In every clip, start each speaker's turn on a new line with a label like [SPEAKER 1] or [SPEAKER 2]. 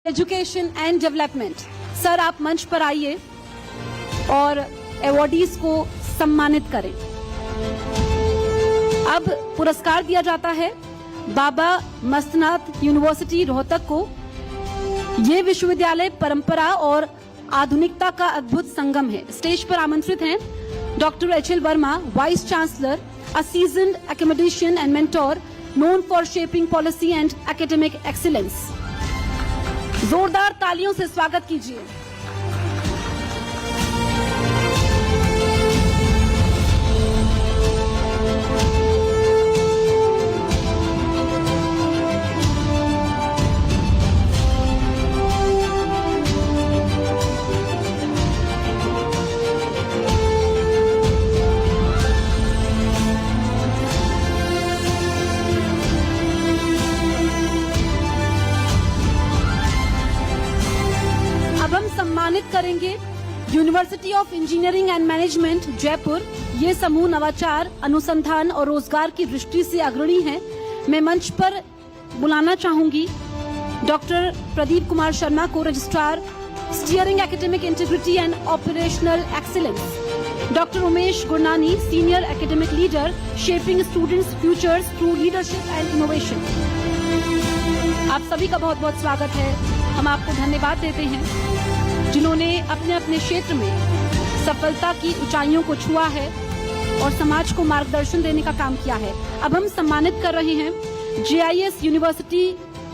[SPEAKER 1] Education and development. Sir आप मंच पर आइए और अवॉर्डीज को सम्मानित करें। अब पुरस्कार दिया जाता है बाबा मस्तनाथ यूनिवर्सिटी रोहतक को। ये विश्वविद्यालय परंपरा और आधुनिकता का अद्भुत संगम है। स्टेज पर आमंत्रित हैं doctor HL. Verma, vice chancellor, a seasoned academician and mentor known for shaping policy and academic excellence। जोरदार तालियों से स्वागत कीजिए। सम्मानित करेंगे university of engineering and management Jaipur. ये समूह नवाचार, अनुसंधान और रोजगार की दृष्टि से अग्रणी है। मैं मंच पर बुलाना चाहूंगी डॉक्टर प्रदीप कुमार शर्मा को, registrar steering academic integrity and operational excellence, doctor Umesh Gurnani, senior academic leader, shaping students futures through leadership and innovation. आप सभी का बहुत बहुत स्वागत है। हम आपको धन्यवाद देते हैं जिन्होंने अपने अपने क्षेत्र में सफलता की ऊंचाइयों को छुआ है और समाज को मार्गदर्शन देने का काम किया है। अब हम सम्मानित कर रहे हैं JIS यूनिवर्सिटी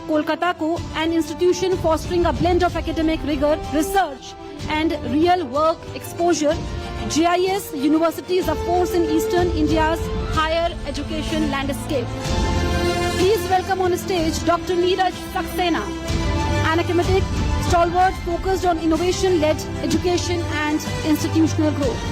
[SPEAKER 1] कोलकाता को, an institution fostering a blend of academic rigour, research and real work exposure. JIS university is a force in eastern India's higher education landscape. Please welcome on stage doctor Neeraj Saxena, an academic stalwart focused on innovation-led education and institutional growth।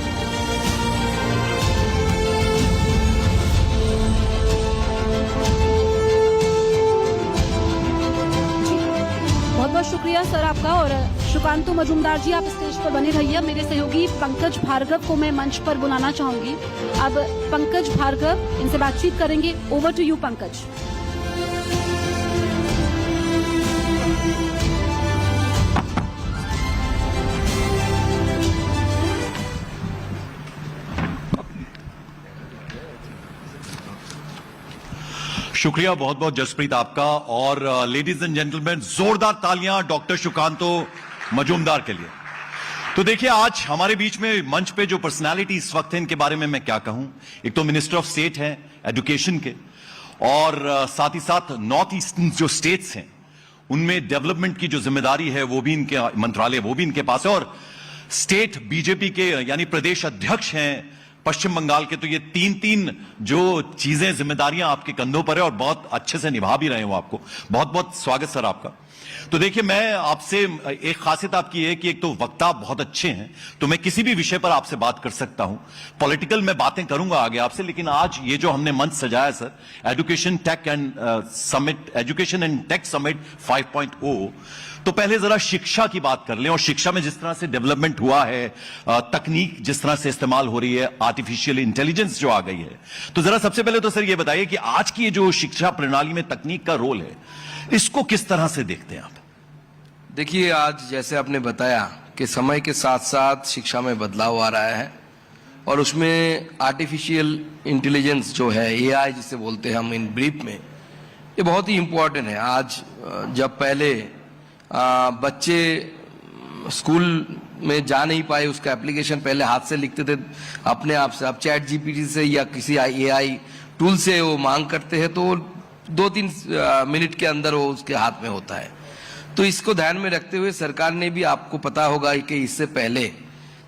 [SPEAKER 1] बहुत बहुत शुक्रिया sir आपका। और सुकांतु मजूमदार जी, आप stage पर बने रहिए। मेरे सहयोगी पंकज भार्गव को मैं मंच पर बुलाना चाहूंगी। अब पंकज भार्गव इनसे बातचीत करेंगे। Over to you Pankaj.
[SPEAKER 2] शुक्रिया बहुत बहुत जसप्रीत आपका। और लेडीज एंड जेंटलमैन, जोरदार तालियां डॉक्टर सुकांतो मजूमदार के लिए। तो देखिए, आज हमारे बीच में मंच पे जो पर्सनालिटी इस वक्त है, इनके बारे में मैं क्या कहूं। एक तो मिनिस्टर ऑफ स्टेट हैं एजुकेशन के, और साथ ही साथ नॉर्थ ईस्टर्न जो स्टेट्स हैं उनमें डेवलपमेंट की जो जिम्मेदारी है वो भी इनके मंत्रालय, वो भी इनके पास है। और स्टेट बीजेपी के यानी प्रदेश अध्यक्ष हैं पश्चिम बंगाल के। तो ये तीन जो चीजें, जिम्मेदारियां आपके कंधों पर है और बहुत अच्छे से निभा भी रहे हो। आपको बहुत बहुत स्वागत सर आपका। तो देखिए, मैं आपसे, एक खासियत आपकी है कि एक तो वक्ता बहुत अच्छे हैं, तो मैं किसी भी विषय पर आपसे बात कर सकता हूं। पॉलिटिकल मैं बातें करूंगा आगे आपसे, लेकिन आज ये जो हमने मंच सजाया sir, education tech and summit, education and tech summit 5.0, तो पहले जरा शिक्षा की बात कर लें। और शिक्षा में जिस तरह से डेवलपमेंट हुआ है, तकनीक जिस तरह से इस्तेमाल हो रही है, आर्टिफिशियल इंटेलिजेंस जो आ गई है, तो जरा सबसे पहले तो सर ये बताइए कि आज की ये जो शिक्षा प्रणाली में तकनीक का रोल है, इसको किस तरह से देखते हैं आप?
[SPEAKER 3] देखिए, आज जैसे आपने बताया कि समय के साथ साथ शिक्षा में बदलाव आ रहा है, और उसमें आर्टिफिशियल इंटेलिजेंस जो है, AI जिसे बोलते हैं हम इन ब्रीफ में, ये बहुत ही इम्पोर्टेंट है। आज जब पहले बच्चे स्कूल में जा नहीं पाए, उसका एप्लीकेशन पहले हाथ से लिखते थे अपने आप से, अब चैट GPT से या किसी AI टूल से वो मांग करते हैं, तो 2-3 मिनट के अंदर वो उसके हाथ में होता है। तो इसको ध्यान में रखते हुए सरकार ने भी, आपको पता होगा कि इससे पहले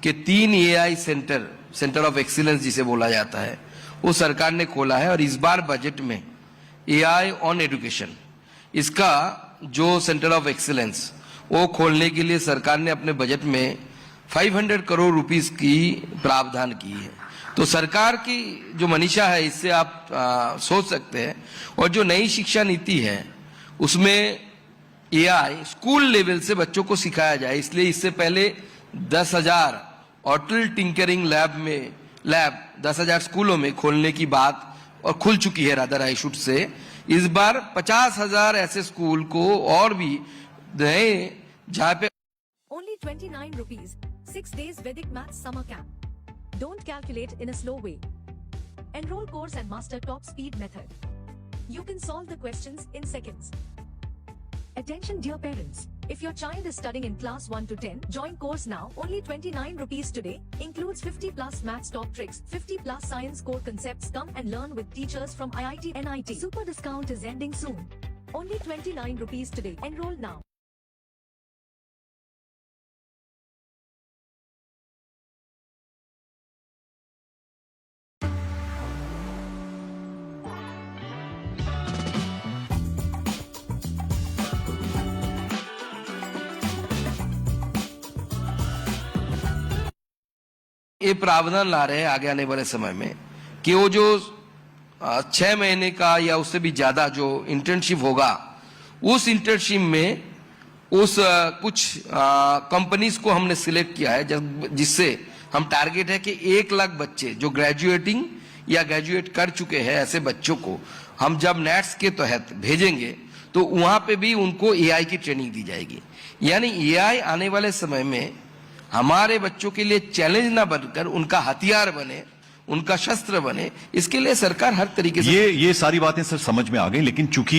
[SPEAKER 3] कि 3 AI सेंटर ऑफ एक्सीलेंस जिसे बोला जाता है, वो सरकार ने खोला है। और इस बार बजट में AI ऑन एजुकेशन, इसका जो सेंटर ऑफ एक्सीलेंस, वो खोलने के लिए सरकार ने अपने बजट में 500 करोड़ रुपीस की प्रावधान की है। तो सरकार की जो मनीषा है, इससे आप सोच सकते हैं। और जो नई शिक्षा नीति है, उसमें AI स्कूल लेवल से बच्चों को सिखाया जाए, इसलिए इससे पहले 10,000 ऑटल टिंकरिंग लैब 10,000 स्कूलों में खोलने की बात, और खुल चुकी है रादर आई शुड से। इस बार 50,000 ऐसे स्कूल को और भी नए जहाँ पे
[SPEAKER 4] Only 29 rupees. 6 days Vedic Maths Summer Camp. Don't calculate in a slow way. Enroll course and master top speed method. You can solve the questions in seconds. Attention dear parents. If your child is studying in class 1 to 10, join course now. Only 29 rupees today. Includes 50 plus maths top tricks, 50 plus science core concepts. Come and learn with teachers from IIT NIT. Super discount is ending soon. Only 29 rupees today. Enroll now.
[SPEAKER 3] ये प्रावधान ला रहे हैं आगे आने वाले समय में कि वो जो 6 महीने का या उससे भी ज्यादा जो इंटर्नशिप होगा, उस इंटर्नशिप में उस कुछ कंपनीज को हमने सिलेक्ट किया है जिससे हम टारगेट है कि 1 लाख बच्चे जो ग्रेजुएटिंग या ग्रेजुएट कर चुके हैं, ऐसे बच्चों को हम जब नेट्स के तहत भेजेंगे तो वहां पे भी उनको एआई की ट्रेनिंग दी जाएगी। यानी एआई आने वाले समय में हमारे बच्चों के लिए चैलेंज ना बनकर उनका हथियार बने, उनका शस्त्र बने, इसके लिए सरकार हर तरीके से
[SPEAKER 2] ये सारी बातें सर समझ में आ गई, लेकिन चूंकि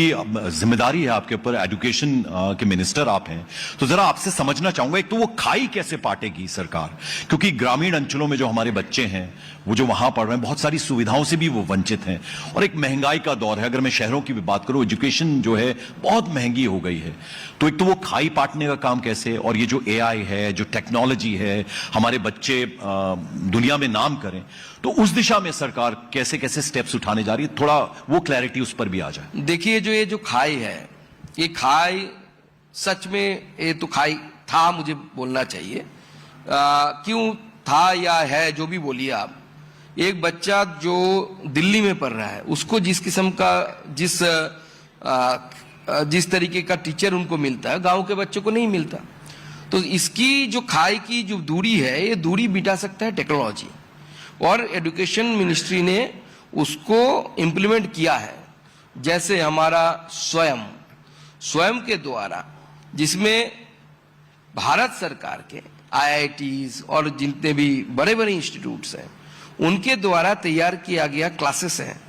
[SPEAKER 2] जिम्मेदारी है आपके ऊपर, एजुकेशन के मिनिस्टर आप हैं, तो जरा आपसे समझना चाहूंगा, एक तो वो खाई कैसे पाटेगी सरकार, क्योंकि ग्रामीण अंचलों में जो हमारे बच्चे हैं वो जो वहां पढ़ रहे हैं, बहुत सारी सुविधाओं से भी वो वंचित हैं, और एक महंगाई का दौर है। अगर मैं शहरों की भी बात करूं, एजुकेशन जो है बहुत महंगी हो गई है, तो एक तो वो खाई पाटने का काम कैसे, और ये जो एआई है, जो टेक्नोलॉजी है, हमारे बच्चे दुनिया में नाम करें, तो उस दिशा में सरकार कैसे कैसे स्टेप्स उठाने जा रही है, थोड़ा वो क्लैरिटी उस पर भी आ जाए।
[SPEAKER 3] देखिए, जो ये जो खाई है, ये खाई सच में ये तो खाई था, मुझे बोलना चाहिए, क्यों था या है, जो भी बोलिए आप। एक बच्चा जो दिल्ली में पढ़ रहा है, उसको जिस किस्म का जिस तरीके का टीचर उनको मिलता है, गांव के बच्चों को नहीं मिलता। तो इसकी जो खाई की जो दूरी है, ये दूरी मिटा सकता है टेक्नोलॉजी, और एजुकेशन मिनिस्ट्री ने उसको इम्प्लीमेंट किया है। जैसे हमारा स्वयं के द्वारा, जिसमें भारत सरकार के आईआईटीज और जितने भी बड़े बड़े इंस्टीट्यूट्स हैं, उनके द्वारा तैयार किया गया क्लासेस हैं,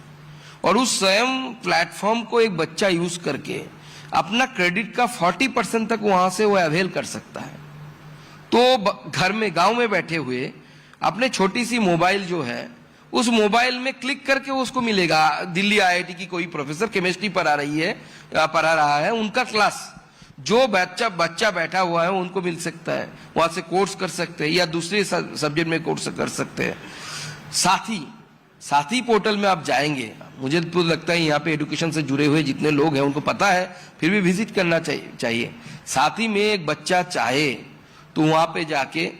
[SPEAKER 3] और उस स्वयं प्लेटफॉर्म को एक बच्चा यूज करके अपना क्रेडिट का 40% तक वहां से वो अवेल कर सकता है। तो घर में, गांव में बैठे हुए अपने छोटी सी मोबाइल जो है, उस मोबाइल में क्लिक करके उसको मिलेगा। दिल्ली आईआईटी की कोई प्रोफेसर केमिस्ट्री पढ़ा रहा है, उनका क्लास जो बच्चा बैठा हुआ है उनको मिल सकता है, वहां से कोर्स कर सकते हैं या दूसरे सब्जेक्ट में कोर्स कर सकते हैं। साथी पोर्टल में आप जाएंगे, मुझे तो लगता है यहाँ पे एजुकेशन से जुड़े हुए जितने लोग हैं उनको पता है, फिर भी विजिट करना चाहिए। साथी में एक बच्चा चाहे तो वहां पे जाके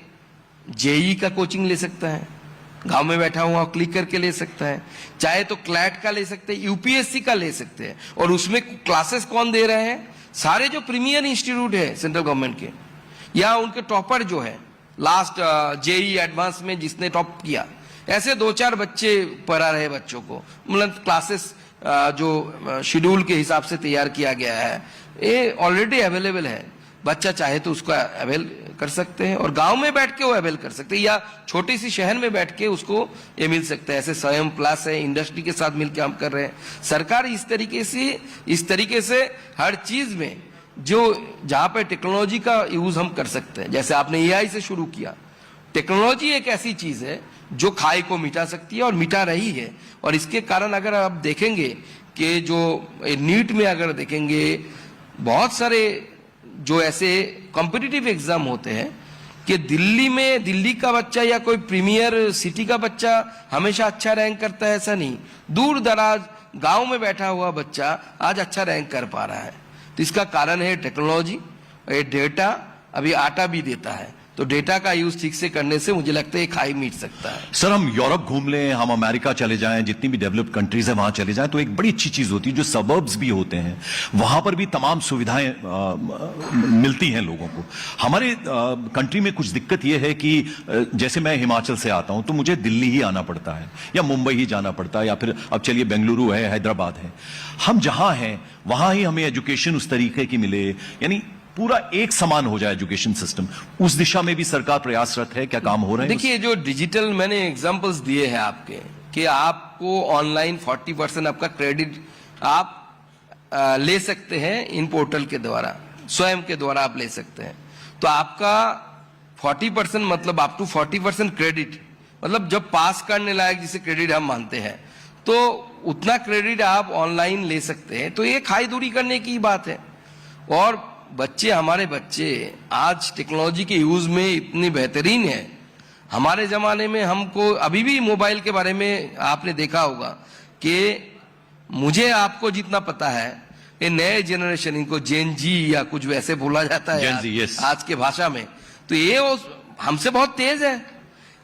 [SPEAKER 3] जेई का कोचिंग ले सकता है, गांव में बैठा हुआ क्लिक करके ले सकता है, चाहे तो क्लैट का ले सकते हैं, यूपीएससी का ले सकते हैं। और उसमें क्लासेस कौन दे रहे हैं? सारे जो प्रीमियर इंस्टीट्यूट है सेंट्रल गवर्नमेंट के, या उनके टॉपर जो है, लास्ट जेई एडवांस में जिसने टॉप किया, ऐसे 2-4 बच्चे पढ़ा रहे बच्चों को। मतलब क्लासेस जो शेड्यूल के हिसाब से तैयार किया गया है, ये ऑलरेडी अवेलेबल है। बच्चा चाहे तो उसको अवेल कर सकते हैं, और गांव में बैठ के वो अवेल कर सकते हैं, या छोटी सी शहर में बैठ के उसको ये मिल सकता है। ऐसे स्वयं प्लस है, इंडस्ट्री के साथ मिलकर हम कर रहे हैं। सरकार इस तरीके से हर चीज में जो जहां पे टेक्नोलॉजी का यूज हम कर सकते हैं, जैसे आपने एआई से शुरू किया, टेक्नोलॉजी एक ऐसी चीज है जो खाई को मिटा सकती है और मिटा रही है। और इसके कारण अगर आप देखेंगे कि जो नीट में अगर देखेंगे, बहुत सारे जो ऐसे कॉम्पिटिटिव एग्जाम होते हैं कि दिल्ली का बच्चा या कोई प्रीमियर सिटी का बच्चा हमेशा अच्छा रैंक करता है, ऐसा नहीं। दूर दराज गांव में बैठा हुआ बच्चा आज अच्छा रैंक कर पा रहा है। तो इसका कारण है टेक्नोलॉजी। ये डेटा अभी आटा भी देता है, तो डेटा का यूज ठीक से करने से मुझे लगता है खाई मिट सकता है।
[SPEAKER 2] सर, हम यूरोप घूम लें, हम अमेरिका चले जाएं, जितनी भी डेवलप्ड कंट्रीज है वहां चले जाएं, तो एक बड़ी अच्छी चीज होती है, जो सबर्ब्स भी होते हैं वहां पर भी तमाम सुविधाएं मिलती हैं लोगों को। हमारे कंट्री में कुछ दिक्कत यह है कि जैसे मैं हिमाचल से आता हूं तो मुझे दिल्ली ही आना पड़ता है, या मुंबई ही जाना पड़ता है, या फिर अब चलिए बेंगलुरु है, हैदराबाद है। हम जहां हैं वहां ही हमें एजुकेशन उस तरीके की मिले, यानी पूरा एक समान हो जाए एजुकेशन सिस्टम, उस दिशा में भी सरकार प्रयासरत है? क्या काम हो रहे हैं?
[SPEAKER 3] देखिए, जो डिजिटल मैंने एग्जांपल्स दिए हैं आपके, कि आपको ऑनलाइन 40% आपका क्रेडिट आप ले सकते हैं इन पोर्टल के द्वारा, स्वयं के द्वारा आप ले सकते हैं। तो आपका 40% मतलब अप टू 40% क्रेडिट, मतलब जब पास करने लायक जिसे क्रेडिट हम मानते हैं, तो उतना क्रेडिट आप ऑनलाइन ले सकते हैं। तो ये खाई दूरी करने की बात है। और बच्चे, हमारे बच्चे आज टेक्नोलॉजी के यूज में इतनी बेहतरीन है। हमारे जमाने में हमको अभी भी मोबाइल के बारे में आपने देखा होगा कि मुझे आपको जितना पता है, ये नए जनरेशन, इनको जेन जी या कुछ वैसे बोला जाता है
[SPEAKER 2] Gen Z, yes.
[SPEAKER 3] आज के भाषा में, तो ये हमसे बहुत तेज है।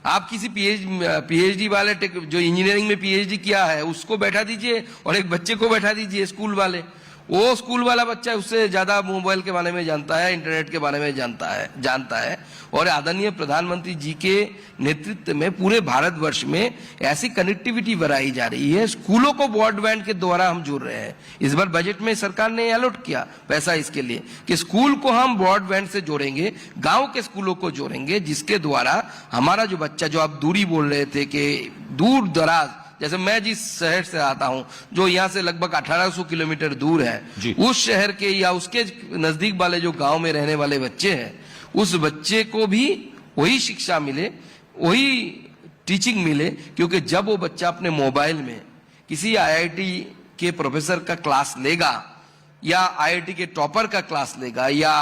[SPEAKER 3] आप किसी पीएचडी वाले जो इंजीनियरिंग में पीएचडी किया है उसको बैठा दीजिए और एक बच्चे को बैठा दीजिए स्कूल वाले, वो स्कूल वाला बच्चा उससे ज्यादा मोबाइल के बारे में जानता है, इंटरनेट के बारे में जानता है। और आदरणीय प्रधानमंत्री जी के नेतृत्व में पूरे भारतवर्ष में ऐसी कनेक्टिविटी बढ़ाई जा रही है। स्कूलों को ब्रॉडबैंड के द्वारा हम जोड़ रहे हैं। इस बार बजट में सरकार ने अलॉट किया पैसा इसके लिए कि स्कूल को हम ब्रॉडबैंड से जोड़ेंगे, गांव के स्कूलों को जोड़ेंगे, जिसके द्वारा हमारा जो बच्चा, जो आप दूरी बोल रहे थे कि दूर दराज, जैसे मैं जिस शहर से आता हूं जो यहाँ से लगभग 1800 किलोमीटर दूर है, उस शहर के या उसके नजदीक वाले जो गांव में रहने वाले बच्चे हैं, उस बच्चे को भी वही शिक्षा मिले, वही टीचिंग मिले। क्योंकि जब वो बच्चा अपने मोबाइल में किसी आईआईटी के प्रोफेसर का क्लास लेगा या आईआईटी के टॉपर का क्लास लेगा या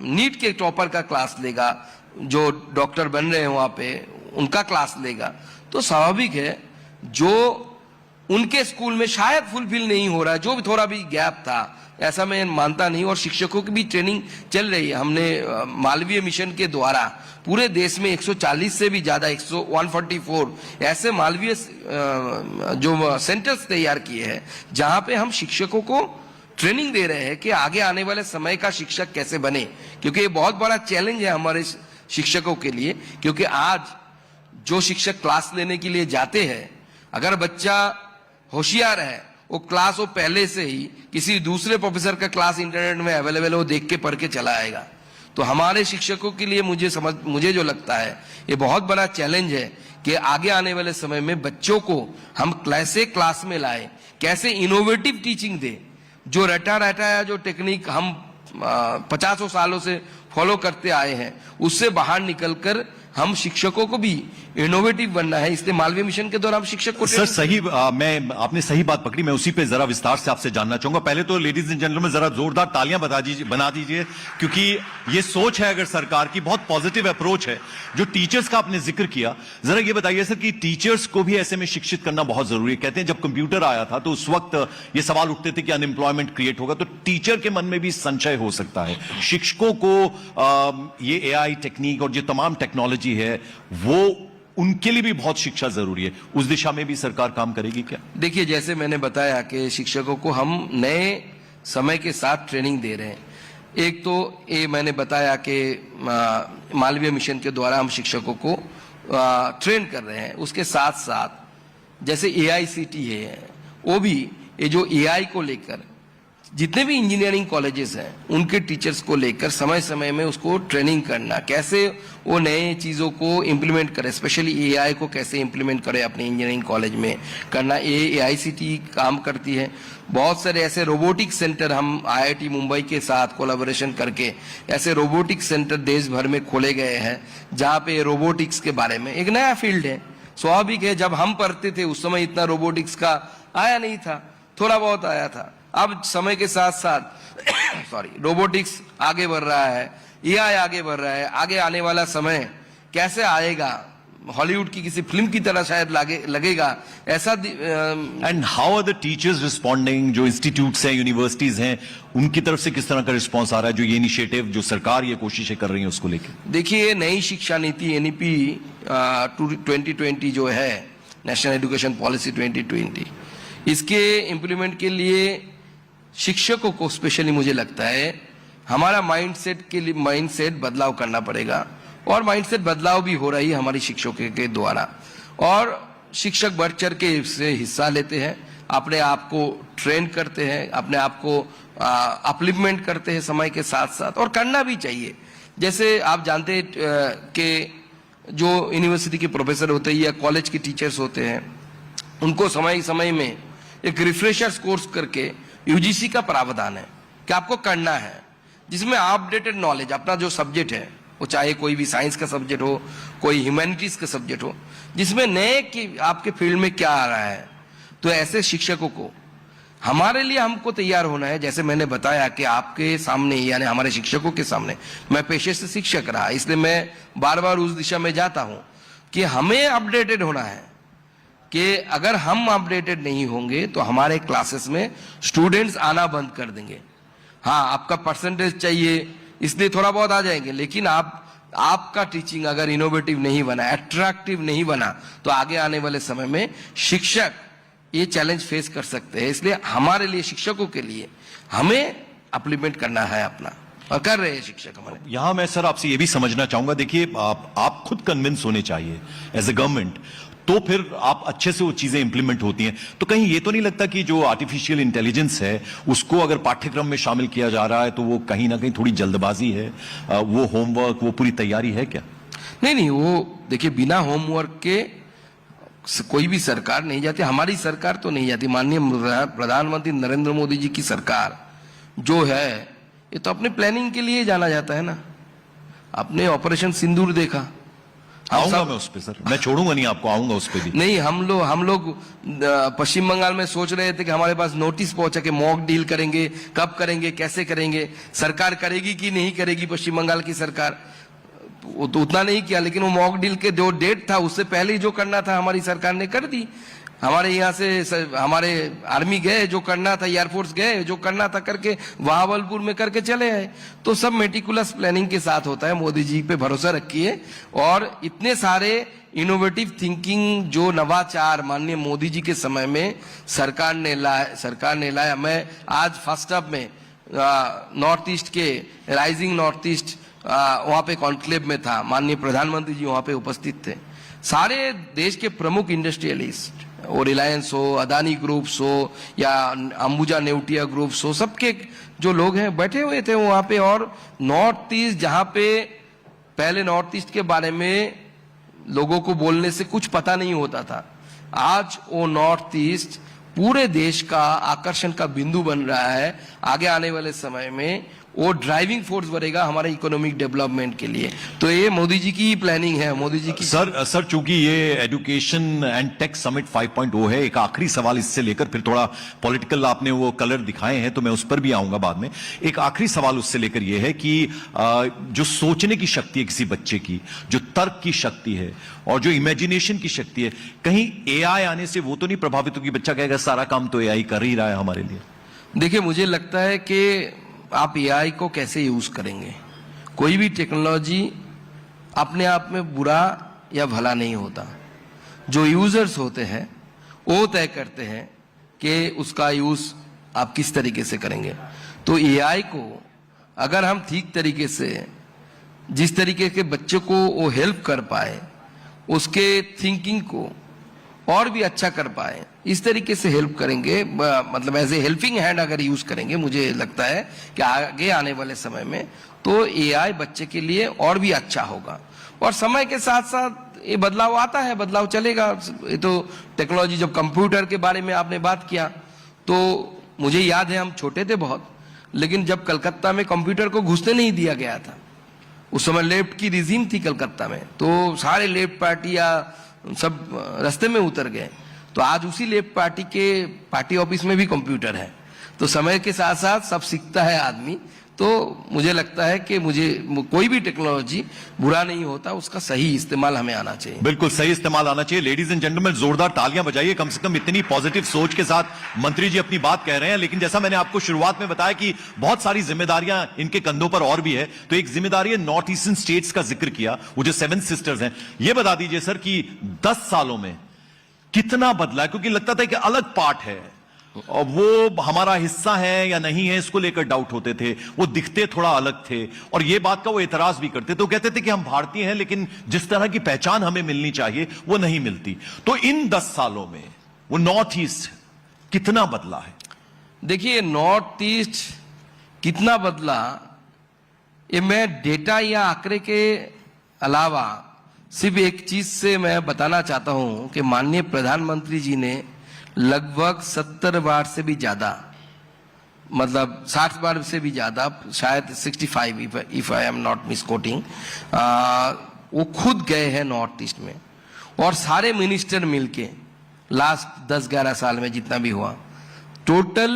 [SPEAKER 3] नीट के टॉपर का क्लास लेगा, जो डॉक्टर बन रहे हैं वहां पे उनका क्लास लेगा, तो स्वाभाविक है जो उनके स्कूल में शायद फुलफिल नहीं हो रहा है, जो भी थोड़ा भी गैप था, ऐसा मैं मानता नहीं। और शिक्षकों की भी ट्रेनिंग चल रही है। हमने मालवीय मिशन के द्वारा पूरे देश में 140 से भी ज्यादा 144 ऐसे मालवीय जो सेंटर्स तैयार किए हैं, जहां पे हम शिक्षकों को ट्रेनिंग दे रहे हैं कि आगे आने वाले समय का शिक्षक कैसे बने। क्योंकि ये बहुत बड़ा चैलेंज है हमारे शिक्षकों के लिए। क्योंकि आज जो शिक्षक क्लास लेने के लिए जाते हैं, अगर बच्चा होशियार है, वो क्लास वो पहले से ही किसी दूसरे प्रोफेसर का क्लास इंटरनेट में अवेलेबल है, वो देख के पढ़ के चला आएगा। तो हमारे शिक्षकों के लिए मुझे जो लगता है ये बहुत बड़ा चैलेंज है कि आगे आने वाले समय में बच्चों को हम कैसे क्लास में लाए, कैसे इनोवेटिव टीचिंग दे। जो रटा जो टेक्निक हम 50 सालों से फॉलो करते आए हैं, उससे बाहर निकलकर हम शिक्षकों को भी इनोवेटिव बनना है। इसलिए मालवीय मिशन के द्वारा हम शिक्षक को
[SPEAKER 2] सर सही आपने सही बात पकड़ी। मैं उसी पे जरा विस्तार से आपसे जानना चाहूंगा। पहले तो लेडीज एंड जेंटलमैन जरा जोरदार तालियां बना दीजिए, क्योंकि ये सोच है अगर सरकार की, बहुत पॉजिटिव अप्रोच है। जो टीचर्स का आपने जिक्र किया, जरा ये बताइए सर कि टीचर्स को भी ऐसे में शिक्षित करना बहुत जरूरी है। कहते हैं जब कंप्यूटर आया था तो उस वक्त ये सवाल उठते थे कि अनएम्प्लॉयमेंट क्रिएट होगा, तो टीचर के मन में भी संशय हो सकता है। शिक्षकों को ये एआई टेक्निक और जो तमाम टेक्नोलॉजी है वो उनके लिए भी बहुत शिक्षा जरूरी है। उस दिशा में भी सरकार काम करेगी क्या?
[SPEAKER 3] देखिए, जैसे मैंने बताया कि शिक्षकों को हम नए समय के साथ ट्रेनिंग दे रहे हैं। एक तो ये मैंने बताया कि मालवीय मिशन के द्वारा हम शिक्षकों को ट्रेन कर रहे हैं। उसके साथ साथ जैसे एआईसीटी है, वो भी ये जो एआई को लेकर जितने भी इंजीनियरिंग कॉलेजेस हैं उनके टीचर्स को लेकर समय समय में उसको ट्रेनिंग करना, कैसे वो नए चीज़ों को इम्प्लीमेंट करे, स्पेशली एआई को कैसे इम्प्लीमेंट करे अपने इंजीनियरिंग कॉलेज में करना, ये एआईसीटी काम करती है। बहुत सारे ऐसे रोबोटिक सेंटर हम आईआईटी मुंबई के साथ कोलैबोरेशन करके ऐसे रोबोटिक सेंटर देश भर में खोले गए हैं, जहाँ पे रोबोटिक्स के बारे में एक नया फील्ड है। स्वाभाविक है, जब हम पढ़ते थे उस समय इतना रोबोटिक्स का आया नहीं था, थोड़ा बहुत आया था। अब समय के साथ साथ रोबोटिक्स आगे बढ़ रहा है, एआई आगे बढ़ रहा है। आगे आने वाला समय कैसे आएगा, हॉलीवुड की किसी फिल्म की तरह शायद लगेगा ऐसा।
[SPEAKER 2] And how are the teachers responding? जो इंस्टीट्यूट्स हैं, यूनिवर्सिटीज हैं, उनकी तरफ से किस तरह का रिस्पॉन्स आ रहा है, जो ये इनिशिएटिव जो सरकार ये कोशिशें कर रही है उसको लेकर?
[SPEAKER 3] देखिए, नई शिक्षा नीति एनईपी 2020 जो है, नेशनल एजुकेशन पॉलिसी 2020, इसके इम्प्लीमेंट के लिए शिक्षकों को स्पेशली मुझे लगता है हमारा माइंडसेट बदलाव करना पड़ेगा। और माइंडसेट बदलाव भी हो रही है हमारी शिक्षकों के द्वारा, और शिक्षक बढ़ चढ़ के इससे हिस्सा लेते हैं। अपने आप को ट्रेन करते हैं, अपने आप को अपलिपमेंट करते हैं समय के साथ साथ, और करना भी चाहिए। जैसे आप जानते हैं कि जो यूनिवर्सिटी के प्रोफेसर होते हैं या कॉलेज के टीचर्स होते हैं, उनको समय समय में एक रिफ्रेशर्स कोर्स करके यूजीसी का प्रावधान है कि आपको करना है, जिसमें अपडेटेड नॉलेज, अपना जो सब्जेक्ट है, वो चाहे कोई भी साइंस का सब्जेक्ट हो, कोई ह्यूमैनिटीज का सब्जेक्ट हो, जिसमें नए कि आपके फील्ड में क्या आ रहा है, तो ऐसे शिक्षकों को हमारे लिए हमको तैयार होना है। जैसे मैंने बताया कि आपके सामने, यानी हमारे शिक्षकों के सामने, मैं पेशे से शिक्षक रहा, इसलिए मैं बार बार उस दिशा में जाता हूं कि हमें अपडेटेड होना है, कि अगर हम अपडेटेड नहीं होंगे तो हमारे क्लासेस में स्टूडेंट्स आना बंद कर देंगे। हाँ, आपका परसेंटेज चाहिए इसलिए थोड़ा बहुत आ जाएंगे, लेकिन आपका टीचिंग अगर इनोवेटिव नहीं बना, अट्रैक्टिव नहीं बना, तो आगे आने वाले समय में शिक्षक ये चैलेंज फेस कर सकते हैं। इसलिए हमारे लिए, शिक्षकों के लिए, हमें अप्लीमेंट करना है अपना, और कर रहे हैं शिक्षक हमारे।
[SPEAKER 2] यहां मैं सर आपसे ये भी समझना चाहूंगा, देखिए आप खुद कन्विंस होने चाहिए एज ए गवर्नमेंट, तो फिर आप अच्छे से वो चीजें इंप्लीमेंट होती हैं। तो कहीं ये तो नहीं लगता कि जो आर्टिफिशियल इंटेलिजेंस है उसको अगर पाठ्यक्रम में शामिल किया जा रहा है तो वो कहीं ना कहीं थोड़ी जल्दबाजी है, वो होमवर्क, वो पूरी तैयारी है क्या?
[SPEAKER 3] नहीं, वो देखिए, बिना होमवर्क के कोई भी सरकार नहीं जाती। हमारी सरकार तो नहीं जाती। माननीय प्रधानमंत्री नरेंद्र मोदी जी की सरकार जो है, ये तो अपने प्लानिंग के लिए जाना जाता है ना। आपने ऑपरेशन सिंदूर देखा।
[SPEAKER 2] आऊंगा मैं उस पे सर, मैं छोड़ूंगा नहीं आपको, आऊंगा उस पे भी।
[SPEAKER 3] नहीं, हम लोग पश्चिम बंगाल में सोच रहे थे कि हमारे पास नोटिस पहुंचा कि मॉक डील करेंगे, कब करेंगे, कैसे करेंगे, सरकार करेगी कि नहीं करेगी। पश्चिम बंगाल की सरकार वो तो उतना नहीं किया, लेकिन वो मॉक डील के जो डेट था उससे पहले जो करना था हमारी सरकार ने कर दी। हमारे यहाँ से हमारे आर्मी गए, जो करना था, एयरफोर्स गए, जो करना था करके बहावलपुर में करके चले आए। तो सब मेटिकुलस प्लानिंग के साथ होता है। मोदी जी पे भरोसा रखिए, और इतने सारे इनोवेटिव थिंकिंग, जो नवाचार माननीय मोदी जी के समय में सरकार ने लाया। मैं आज फर्स्ट अप में नॉर्थ ईस्ट के, राइजिंग नॉर्थ ईस्ट, वहां पे कॉन्क्लेव में था। माननीय प्रधानमंत्री जी वहां पे उपस्थित थे। सारे देश के प्रमुख इंडस्ट्रियलिस्ट, वो रिलायंस हो, अदानी ग्रुप्स हो, या अंबुजा नेवटिया ग्रुप्स हो, सबके जो लोग हैं बैठे हुए थे वहां पे। और नॉर्थ ईस्ट, जहां पे पहले नॉर्थ ईस्ट के बारे में लोगों को बोलने से कुछ पता नहीं होता था, आज वो नॉर्थ ईस्ट पूरे देश का आकर्षण का बिंदु बन रहा है। आगे आने वाले समय में वो ड्राइविंग फोर्स बनेगा हमारे इकोनॉमिक डेवलपमेंट के लिए। तो ये मोदी जी की प्लानिंग है, मोदी जी की।
[SPEAKER 2] सर चूंकि ये एजुकेशन एंड टेक समिट 5.0 है, एक आखिरी सवाल इससे लेकर, फिर थोड़ा पॉलिटिकल आपने वो कलर दिखाए हैं तो मैं उस पर भी आऊंगा बाद में। एक आखिरी सवाल उससे लेकर ये है कि जो सोचने की शक्ति है किसी बच्चे की, जो तर्क की शक्ति है और जो इमेजिनेशन की शक्ति है, कहीं एआई आने से वो तो नहीं प्रभावित होगी? बच्चा कहेगा सारा काम तो एआई कर ही रहा है हमारे लिए।
[SPEAKER 3] देखिए, मुझे लगता है कि आप एआई को कैसे यूज करेंगे। कोई भी टेक्नोलॉजी अपने आप में बुरा या भला नहीं होता। जो यूजर्स होते हैं वो तय करते हैं कि उसका यूज आप किस तरीके से करेंगे। तो एआई को अगर हम ठीक तरीके से, जिस तरीके के बच्चे को वो हेल्प कर पाए, उसके थिंकिंग को और भी अच्छा कर पाए, इस तरीके से हेल्प करेंगे, मतलब एज ए हेल्पिंग हैंड अगर यूज करेंगे, मुझे लगता है कि आगे आने वाले समय में तो एआई बच्चे के लिए और भी अच्छा होगा। और समय के साथ साथ ये बदलाव आता है, बदलाव चलेगा। ये तो टेक्नोलॉजी, जब कंप्यूटर के बारे में आपने बात किया तो मुझे याद है, हम छोटे थे बहुत, लेकिन जब कलकत्ता में कंप्यूटर को घुसने नहीं दिया गया था, उस समय लेफ्ट की रिजीम थी कलकत्ता में, तो सारे लेफ्ट पार्टी या सब रास्ते में उतर गए। तो आज उसी लेफ्ट पार्टी के पार्टी ऑफिस में भी कंप्यूटर है। तो समय के साथ साथ सब सीखता है आदमी। तो मुझे लगता है कि कोई भी टेक्नोलॉजी बुरा नहीं होता, उसका सही इस्तेमाल हमें आना चाहिए।
[SPEAKER 2] बिल्कुल सही इस्तेमाल आना चाहिए। लेडीज एंड जेंटलमैन, जोरदार तालियां बजाइए। कम से कम इतनी पॉजिटिव सोच के साथ मंत्री जी अपनी बात कह रहे हैं। लेकिन जैसा मैंने आपको शुरुआत में बताया कि बहुत सारी जिम्मेदारियां इनके कंधों पर और भी है। तो एक जिम्मेदारी है, नॉर्थ ईस्टर्न स्टेट्स का जिक्र किया, वो जो 7 सिस्टर्स हैं। ये बता दीजिए सर कि 10 सालों में कितना बदला है? क्योंकि लगता था कि अलग पार्ट है और वो हमारा हिस्सा है या नहीं है, इसको लेकर डाउट होते थे। वो दिखते थोड़ा अलग थे और ये बात का वो एतराज भी करते। तो कहते थे कि हम भारतीय हैं, लेकिन जिस तरह की पहचान हमें मिलनी चाहिए वो नहीं मिलती। तो इन 10 सालों में वो नॉर्थ ईस्ट कितना बदला है?
[SPEAKER 3] देखिए, नॉर्थ ईस्ट कितना बदला, ये मैं डेटा या आंकड़े के अलावा सिर्फ एक चीज से मैं बताना चाहता हूं कि माननीय प्रधानमंत्री जी ने लगभग 70 बार से भी ज्यादा, मतलब 60 बार से भी ज्यादा, शायद 65 इफ आई एम नॉट मिसकोटिंग, वो खुद गए हैं नॉर्थ ईस्ट में, और सारे मिनिस्टर मिलके लास्ट 10-11 साल में जितना भी हुआ, टोटल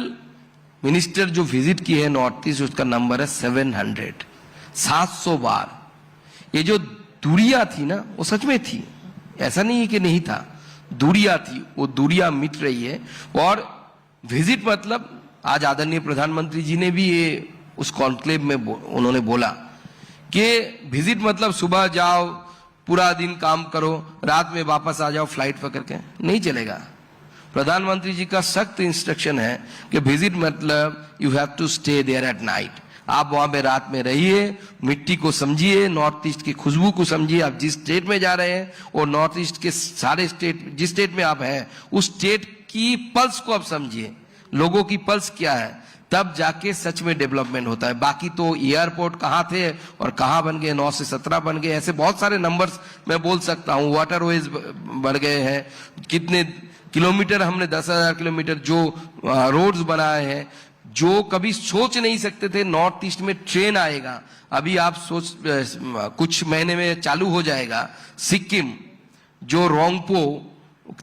[SPEAKER 3] मिनिस्टर जो विजिट किए हैं नॉर्थ ईस्ट, उसका नंबर है 700 बार। ये जो दूरियां थी ना, वो सच में थी, ऐसा नहीं है कि नहीं था, दूरियां थी, वो दूरियां मिट रही है। और विजिट मतलब आज आदरणीय प्रधानमंत्री जी ने भी ये उस कॉन्क्लेव में उन्होंने बोला कि विजिट मतलब सुबह जाओ, पूरा दिन काम करो, रात में वापस आ जाओ फ्लाइट पकड़ के, नहीं चलेगा। प्रधानमंत्री जी का सख्त इंस्ट्रक्शन है कि विजिट मतलब you have to stay there at night. आप वहां पे रात में रहिए, मिट्टी को समझिए, नॉर्थ ईस्ट की खुशबू को समझिए, आप जिस स्टेट में जा रहे हैं और नॉर्थ ईस्ट के सारे स्टेट, जिस स्टेट में आप हैं उस स्टेट की पल्स को आप समझिए, लोगों की पल्स क्या है, तब जाके सच में डेवलपमेंट होता है। बाकी तो एयरपोर्ट कहाँ थे और कहाँ बन गए, 9 से 17 बन गए, ऐसे बहुत सारे नंबर्स मैं बोल सकता हूँ। वाटरवेज बढ़ गए हैं, कितने किलोमीटर हमने 10,000 किलोमीटर जो रोड्स बनाए हैं, जो कभी सोच नहीं सकते थे नॉर्थ ईस्ट में ट्रेन आएगा, अभी आप सोच कुछ महीने में चालू हो जाएगा। सिक्किम जो रोंगपो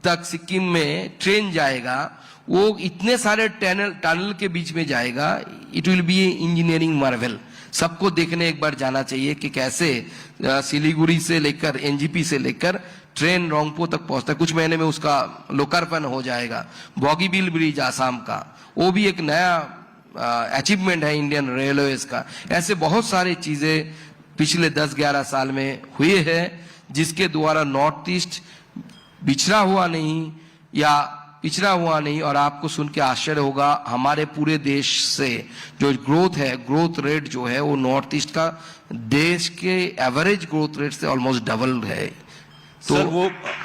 [SPEAKER 3] तक सिक्किम में ट्रेन जाएगा, वो इतने सारे टनल के बीच में जाएगा, it will be engineering Marvel. सबको देखने एक बार जाना चाहिए कि कैसे सिलीगुड़ी से लेकर एनजीपी से लेकर ट्रेन रोंगपो तक पहुंचता है। कुछ महीने में उसका लोकार्पण हो जाएगा। बॉगीबिल ब्रिज आसाम का, वो भी एक नया अचीवमेंट है इंडियन रेलवेज का। ऐसे बहुत सारी चीजें पिछले 10-11 साल में हुए हैं, जिसके द्वारा नॉर्थ ईस्ट पिछड़ा हुआ नहीं। और आपको सुन के आश्चर्य होगा, हमारे पूरे देश से जो ग्रोथ है, ग्रोथ रेट जो है, वो नॉर्थ ईस्ट का देश के एवरेज ग्रोथ रेट से ऑलमोस्ट डबल है।
[SPEAKER 2] तो सर,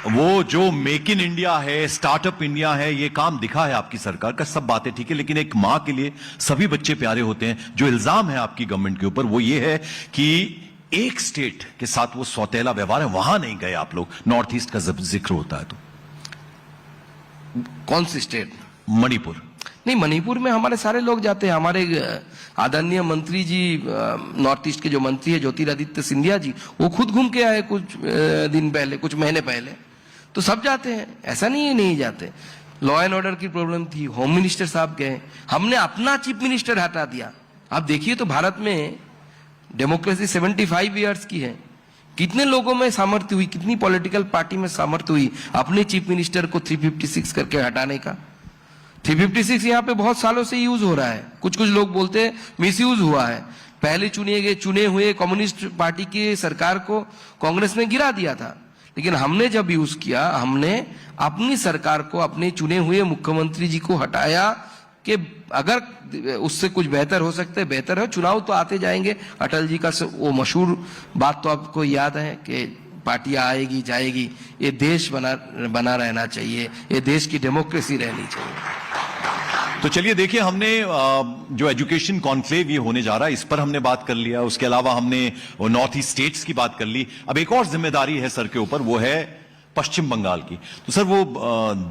[SPEAKER 2] वो जो मेक इन इंडिया है, स्टार्टअप इंडिया है, ये काम दिखा है आपकी सरकार का, सब बातें ठीक है, लेकिन एक मां के लिए सभी बच्चे प्यारे होते हैं। जो इल्जाम है आपकी गवर्नमेंट के ऊपर वो ये है कि एक स्टेट के साथ वो सौतेला व्यवहार है, वहां नहीं गए आप लोग। नॉर्थ ईस्ट का जब जिक्र होता है तो
[SPEAKER 3] कौन सी स्टेट?
[SPEAKER 2] मणिपुर।
[SPEAKER 3] नहीं, मणिपुर में हमारे सारे लोग जाते हैं। हमारे आदरणीय मंत्री जी, नॉर्थ ईस्ट के जो मंत्री है ज्योतिरादित्य सिंधिया जी, वो खुद घूम के आए कुछ दिन पहले, कुछ महीने पहले। तो सब जाते हैं, ऐसा नहीं है नहीं जाते। लॉ एंड ऑर्डर की प्रॉब्लम थी, होम मिनिस्टर साहब गए, हमने अपना चीफ मिनिस्टर हटा दिया। आप देखिए तो भारत में डेमोक्रेसी 75 ईयर्स की है, कितने लोगों में सामर्थ्य हुई, कितनी पॉलिटिकल पार्टी में सामर्थ्य हुई अपने चीफ मिनिस्टर को 356 करके हटाने का। 356 यहाँ पे बहुत सालों से यूज हो रहा है। कुछ लोग बोलते हैं मिसयूज हुआ है। पहले चुने हुए कम्युनिस्ट पार्टी की सरकार को कांग्रेस ने गिरा दिया था, लेकिन हमने जब यूज किया, हमने अपनी सरकार को, अपने चुने हुए मुख्यमंत्री जी को हटाया कि अगर उससे कुछ बेहतर हो सकता है, बेहतर है। चुनाव तो आते जाएंगे। अटल जी का वो मशहूर बात तो आपको याद है कि पार्टियां आएगी जाएगी, ये देश बना रहना चाहिए, ये देश की डेमोक्रेसी रहनी चाहिए।
[SPEAKER 2] तो चलिए देखिए, हमने जो एजुकेशन कॉन्क्लेव ये होने जा रहा है, इस पर हमने बात कर लिया। उसके अलावा हमने नॉर्थ ईस्ट स्टेट्स की बात कर ली। अब एक और जिम्मेदारी है सर के ऊपर, वो है पश्चिम बंगाल की। तो सर, वो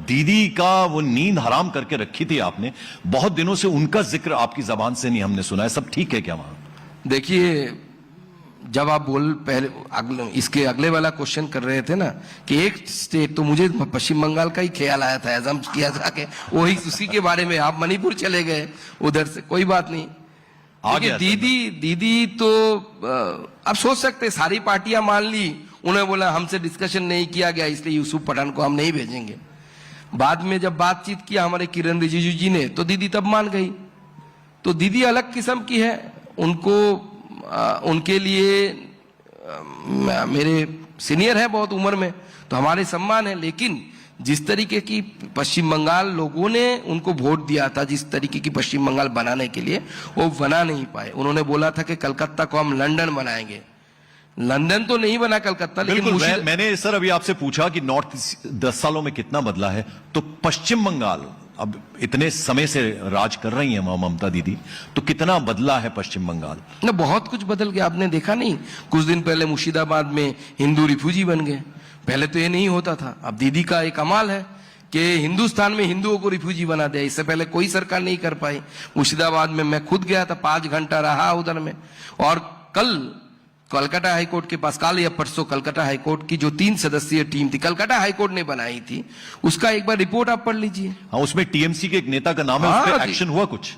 [SPEAKER 2] दीदी का वो नींद हराम करके रखी थी आपने, बहुत दिनों से उनका जिक्र आपकी जबान से नहीं हमने सुना है। सब ठीक है क्या वहां?
[SPEAKER 3] देखिए, जब आप इसके अगले वाला क्वेश्चन कर रहे थे ना कि एक स्टेट, तो मुझे पश्चिम बंगाल का ही ख्याल आया था, एजम किया था कि वही उसी के बारे में। आप मणिपुर चले गए उधर से, कोई बात नहीं। दीदी तो आप सोच सकते, सारी पार्टियां मान ली, उन्होंने बोला हमसे डिस्कशन नहीं किया गया इसलिए यूसुफ पठान को हम नहीं भेजेंगे। बाद में जब बातचीत किया हमारे किरण रिजिजू जी ने, तो दीदी तब मान गई। तो दीदी अलग किस्म की है, उनके लिए मेरे सीनियर है बहुत उम्र में, तो हमारे सम्मान है। लेकिन जिस तरीके की पश्चिम बंगाल लोगों ने उनको वोट दिया था, जिस तरीके की पश्चिम बंगाल बनाने के लिए, वो बना नहीं पाए। उन्होंने बोला था कि कलकत्ता को हम लंदन बनाएंगे। लंदन तो नहीं बना कलकत्ता, लेकिन
[SPEAKER 2] मैंने सर अभी आपसे पूछा कि नॉर्थ 10 सालों में कितना बदला है, तो पश्चिम बंगाल अब इतने समय से राज कर रही हैं ममता दीदी, तो कितना बदला है पश्चिम बंगाल?
[SPEAKER 3] ना बहुत कुछ बदल गया, आपने देखा नहीं? कुछ दिन पहले मुर्शिदाबाद में हिंदू रिफ्यूजी बन गए, पहले तो ये नहीं होता था। अब दीदी का एक कमाल है कि हिंदुस्तान में हिंदुओं को रिफ्यूजी बना दिया, इससे पहले कोई सरकार नहीं कर पाई। मुर्शिदाबाद में मैं खुद गया था, 5 घंटा रहा उधर में। और कल कलकत्ता हाईकोर्ट के पास, कल या परसों कलकत्ता हाईकोर्ट की जो 3 सदस्यीय टीम थी, कलकत्ता हाईकोर्ट ने बनाई थी, उसका एक बार रिपोर्ट आप पढ़ लीजिए।
[SPEAKER 2] हाँ, उसमें टीएमसी के एक नेता का नाम है, उस पर एक्शन हुआ कुछ?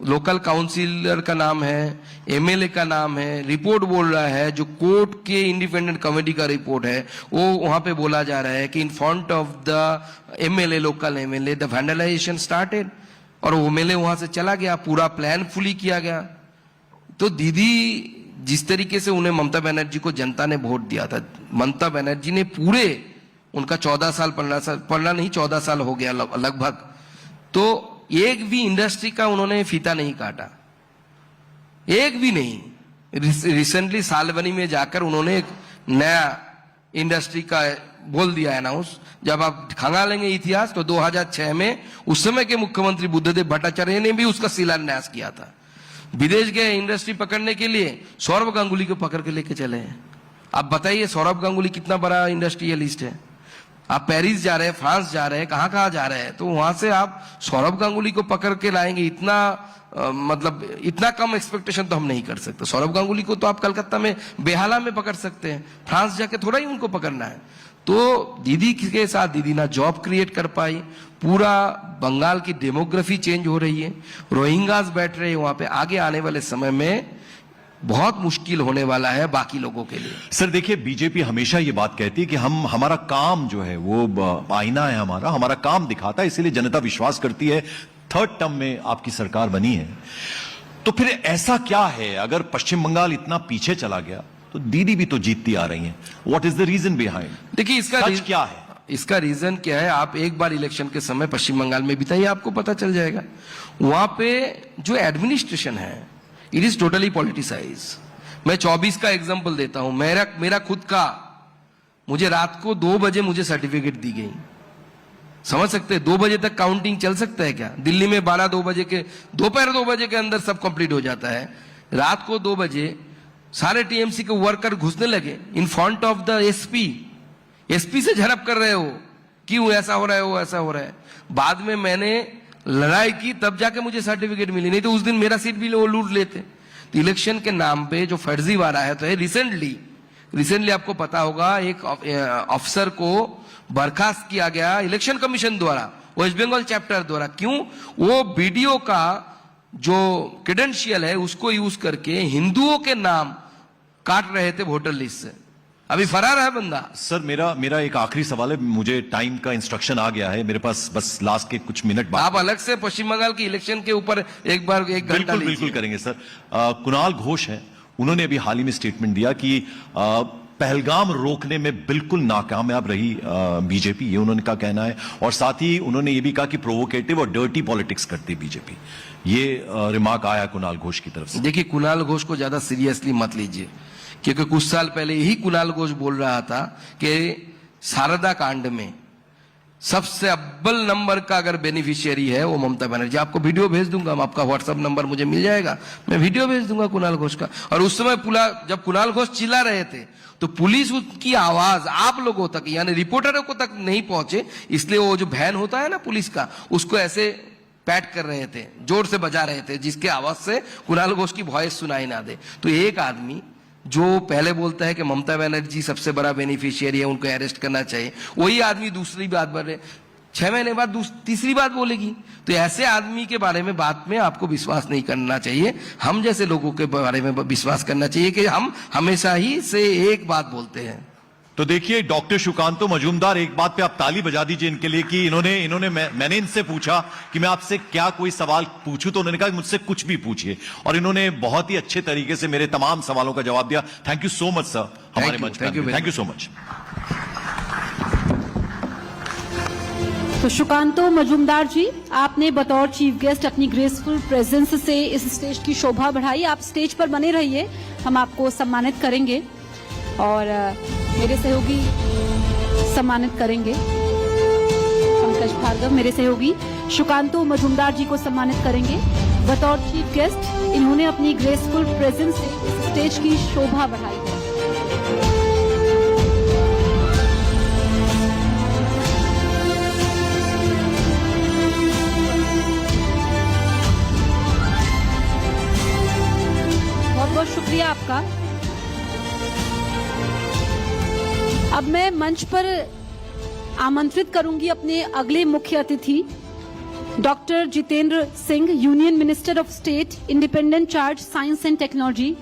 [SPEAKER 3] लोकल काउंसिलर का नाम है, एमएलए का नाम है, रिपोर्ट बोल रहा है, जो कोर्ट के इंडिपेंडेंट कमेटी का रिपोर्ट है, वो वहां पे बोला जा रहा है कि in front of the MLA, local MLA, the vandalization started, और वो एमएलए वहां से चला गया, पूरा प्लान फुली किया गया। तो दीदी जिस तरीके से उन्हें, ममता बनर्जी को जनता ने वोट दिया था, ममता बनर्जी ने पूरे उनका 14 साल, 14 साल हो गया लगभग, तो एक भी इंडस्ट्री का उन्होंने फीता नहीं काटा, एक भी नहीं। रिसेंटली सालबनी में जाकर उन्होंने एक नया इंडस्ट्री का बोल दिया अनाउंस। जब आप खंगालेंगे इतिहास तो 2006 में उस समय के मुख्यमंत्री बुद्धदेव भट्टाचार्य ने भी उसका शिलान्यास किया था। विदेश गए इंडस्ट्री पकड़ने के लिए, सौरभ गांगुली को पकड़ के लेके चले हैं। आप बताइए सौरभ गांगुली कितना बड़ा इंडस्ट्रियलिस्ट है। आप पेरिस जा रहे हैं, फ्रांस जा रहे हैं, कहां कहां जा रहे हैं, तो वहां से आप सौरभ गांगुली को पकड़ के लाएंगे, इतना मतलब इतना कम एक्सपेक्टेशन तो हम नहीं कर सकते। सौरभ गांगुली को तो आप कलकत्ता में बेहाला में पकड़ सकते हैं, फ्रांस जाके थोड़ा ही उनको पकड़ना है। तो दीदी के साथ दीदी ना जॉब क्रिएट कर पाई, पूरा बंगाल की डेमोग्राफी चेंज हो रही है, रोहिंग्यास बैठ रहे हैं वहां पे। आगे आने वाले समय में बहुत मुश्किल होने वाला है बाकी लोगों के लिए।
[SPEAKER 2] सर देखिए, बीजेपी हमेशा ये बात कहती है कि हमारा काम जो है वो आईना है, हमारा काम दिखाता है, इसीलिए जनता विश्वास करती है। 3rd टर्म में आपकी सरकार बनी है, तो फिर ऐसा क्या है? अगर पश्चिम बंगाल इतना पीछे चला गया तो दीदी भी तो जीतती आ रही हैं। What is the reason behind?
[SPEAKER 3] देखिए इसका
[SPEAKER 2] सच क्या है?
[SPEAKER 3] इसका रीजन क्या है, आप एक बार इलेक्शन के समय पश्चिम बंगाल में बिताइए, आपको पता चल जाएगा। वहां पे जो एडमिनिस्ट्रेशन है, इट इज टोटली पॉलिटिसाइज। मैं 24 का एग्जांपल देता हूं, मेरा खुद का, मुझे रात को 2 बजे मुझे सर्टिफिकेट दी गई। समझ सकते हैं 2 बजे तक काउंटिंग चल सकता है क्या? दिल्ली में 2 बजे के, दोपहर 2 बजे के अंदर सब कंप्लीट हो जाता है। रात को 2 बजे सारे टीएमसी के वर्कर घुसने लगे इन फ्रंट ऑफ द एसपी से झड़प कर रहे हो, क्यों ऐसा हो रहा है, वो ऐसा हो रहा है। बाद में मैंने लड़ाई की, तब जाके मुझे सर्टिफिकेट मिली, नहीं तो उस दिन मेरा सीट भी वो लूट लेते। तो इलेक्शन के नाम पे जो फर्जीवाड़ा है, तो रिसेंटली आपको पता होगा एक अफसर को बर्खास्त किया गया इलेक्शन कमीशन द्वारा, वेस्ट बंगाल चैप्टर द्वारा। क्यों? वो वीडियो का जो क्रेडेंशियल है उसको यूज करके हिंदुओं के नाम काट रहे थे वोटर लिस्ट से। अभी फरार है बंदा।
[SPEAKER 2] सर मेरा एक आखिरी सवाल है, मुझे टाइम का इंस्ट्रक्शन आ गया है मेरे पास, बस लास्ट के कुछ मिनट बाद
[SPEAKER 3] आप अलग से पश्चिम बंगाल की इलेक्शन के ऊपर एक घंटा
[SPEAKER 2] बिल्कुल करेंगे सर। कुणाल घोष है, उन्होंने अभी हाल ही में स्टेटमेंट दिया कि पहलगाम रोकने में बिल्कुल नाकामयाब रही बीजेपी, ये उन्होंने का कहना है। और साथ ही उन्होंने ये भी कहा कि प्रोवोकेटिव और डर्टी पॉलिटिक्स करती बीजेपी। ये रिमार्क आया कुणाल घोष की तरफ से।
[SPEAKER 3] देखिए कुणाल घोष को ज्यादा सीरियसली मत लीजिए, क्योंकि कुछ साल पहले यही कुणाल घोष बोल रहा था कि शारदा कांड में सबसे अव्वल नंबर का अगर बेनिफिशियरी है वो ममता बनर्जी। आपको वीडियो भेज दूंगा, आपका व्हाट्सएप नंबर मुझे मिल जाएगा, मैं वीडियो भेज दूंगा कुणाल घोष का। और उस समय जब कुणाल घोष चिल्ला रहे थे तो पुलिस उसकी आवाज आप लोगों तक, यानी रिपोर्टरों को तक नहीं पहुंचे, इसलिए वो जो वैन होता है ना पुलिस का, उसको ऐसे पैट कर रहे थे, जोर से बजा रहे थे, जिसके आवाज से कुणाल घोष की वॉइस सुनाई ना दे। तो एक आदमी जो पहले बोलता है कि ममता बनर्जी सबसे बड़ा बेनिफिशियरी है, उनको अरेस्ट करना चाहिए, वही आदमी दूसरी बात बोल रहे, 6 महीने बाद तीसरी बात बोलेगी। तो ऐसे आदमी के बारे में बात में आपको विश्वास नहीं करना चाहिए। हम जैसे लोगों के बारे में विश्वास करना चाहिए कि हम हमेशा ही से एक बात बोलते हैं।
[SPEAKER 2] तो देखिए डॉक्टर सुकांतो मजूमदार, एक बात पे आप ताली बजा दीजिए इनके लिए कि मैंने इनसे पूछा कि मैं आपसे क्या कोई सवाल पूछूं, तो उन्होंने कहा मुझसे कुछ भी पूछिए, और इन्होंने बहुत ही अच्छे तरीके से मेरे तमाम सवालों का जवाब दिया। Thank you so much sir हमारे मंच पे। Thank you so much.
[SPEAKER 1] तो सुकांतो मजूमदार जी, आपने बतौर चीफ गेस्ट अपनी ग्रेसफुल प्रेजेंस से इस स्टेज की शोभा बढ़ाई। आप स्टेज पर बने रहिए, हम आपको सम्मानित करेंगे और मेरे सहयोगी सम्मानित करेंगे। पंकज भार्गव मेरे सहयोगी। शुकांतो मजूमदार जी को सम्मानित करेंगे। बतौर चीफ गेस्ट इन्होंने अपनी ग्रेसफुल प्रेजेंस से इस स्टेज की शोभा बढ़ाई है। बहुत बहुत शुक्रिया आपका। अब मैं मंच पर आमंत्रित करूंगी अपने अगले मुख्य अतिथि doctor Jitendra Singh, union minister of state, independent charge, science and technology.